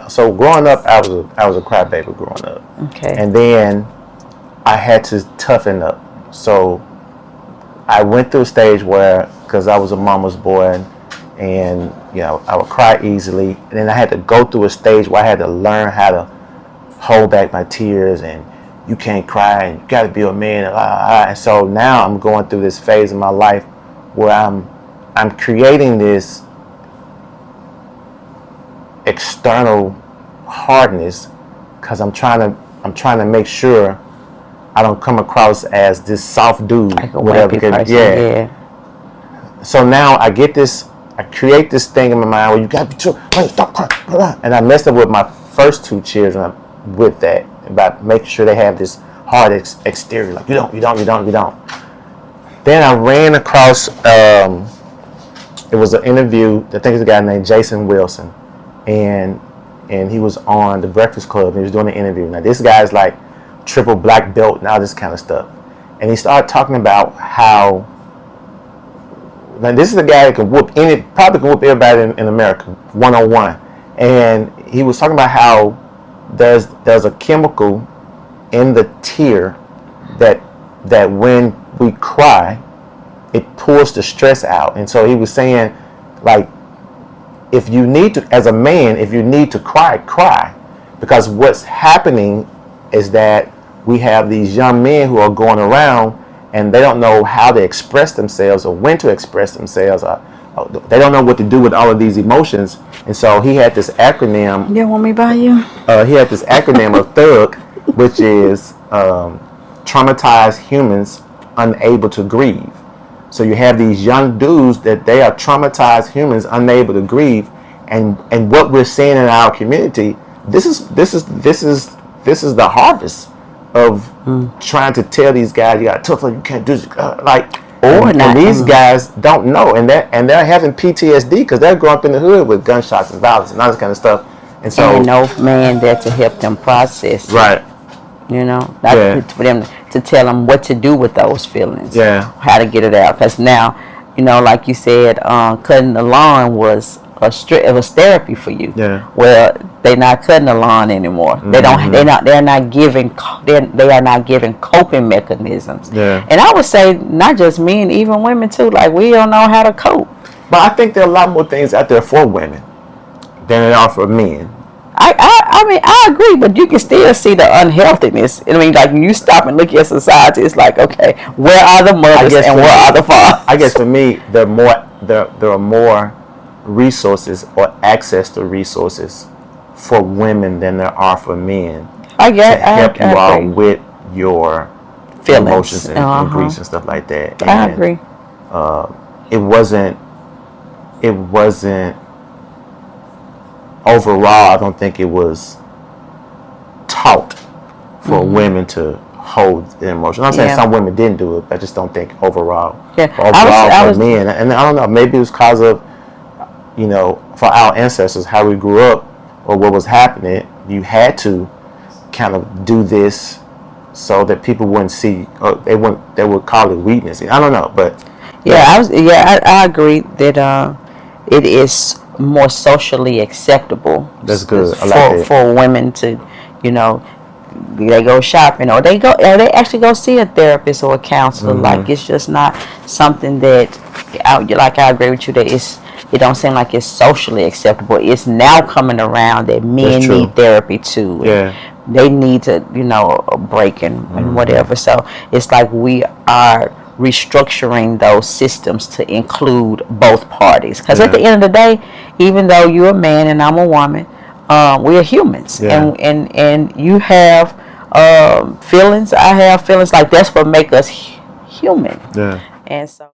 So growing up, I was a crybaby growing up. Okay. And then I had to toughen up. So I went through a stage where, because I was a mama's boy, and you know, I would cry easily. And then I had to go through a stage where I had to learn how to hold back my tears, and you can't cry, and you got to be a man. And so now I'm going through this phase of my life where I'm creating this external hardness because I'm trying to make sure I don't come across as this soft dude, like a whatever. Yeah. So now I create this thing in my mind where you gotta be true, stop crying, and I messed up with my first two children with that, about making sure they have this hard exterior, like you don't. Then I ran across it was an interview. I think it's a guy named Jason Wilson. And he was on the Breakfast Club, and he was doing an interview. Now this guy's like triple black belt and all this kind of stuff. And he started talking about how, now this is a guy that probably can whoop everybody in America, 101. And he was talking about how there's a chemical in the tear that when we cry, it pulls the stress out. And so he was saying, like, if you need to, as a man, if you need to cry, cry. Because what's happening is that we have these young men who are going around and they don't know how to express themselves or when to express themselves. They don't know what to do with all of these emotions. And so he had this acronym. You want me by you? He had this acronym of THUG, which is traumatized humans unable to grieve. So you have these young dudes that they are traumatized humans unable to grieve, and what we're seeing in our community, this is the harvest of trying to tell these guys, you got tough love, you can't do this, and these guys don't know, and they're having PTSD because they're growing up in the hood with gunshots and violence and all this kind of stuff, and so ain't no man there to help them process it. Right. You know, for them to tell them what to do with those feelings. Yeah. How to get it out. Because now, you know, like you said, cutting the lawn was it was therapy for you. Yeah. Well, they're not cutting the lawn anymore. Mm-hmm. They are not giving coping mechanisms. Yeah. And I would say not just men, even women too. Like, we don't know how to cope. But I think there are a lot more things out there for women than there are for men. I mean, I agree, but you can still see the unhealthiness. I mean, like, when you stop and look at society, it's like, okay, where are the mothers and where are the fathers? I guess for me, there are more resources or access to resources for women than there are for men. I help you all with your feelings, emotions and griefs and stuff like that. And, I agree. It wasn't. Overall, I don't think it was taught for women to hold the emotion. I'm not saying some women didn't do it, but I just don't think overall. Yeah. Overall for men, and I don't know, maybe it was because of, you know, for our ancestors, how we grew up or what was happening. You had to kind of do this so that people wouldn't see, or they would call it weakness. I don't know, but I agree that it is more socially acceptable. That's good. I like it. For women to, you know, they go shopping or they actually go see a therapist or a counselor. Like, it's just not something that, I agree with you, that it don't seem like it's socially acceptable. It's now coming around that men need therapy too. Yeah. They need to, you know, a break and whatever. So it's like we are restructuring those systems to include both parties, because at the end of the day, even though you're a man and I'm a woman, we are humans, and you have feelings, I have feelings. Like, that's what make us human. Yeah. And so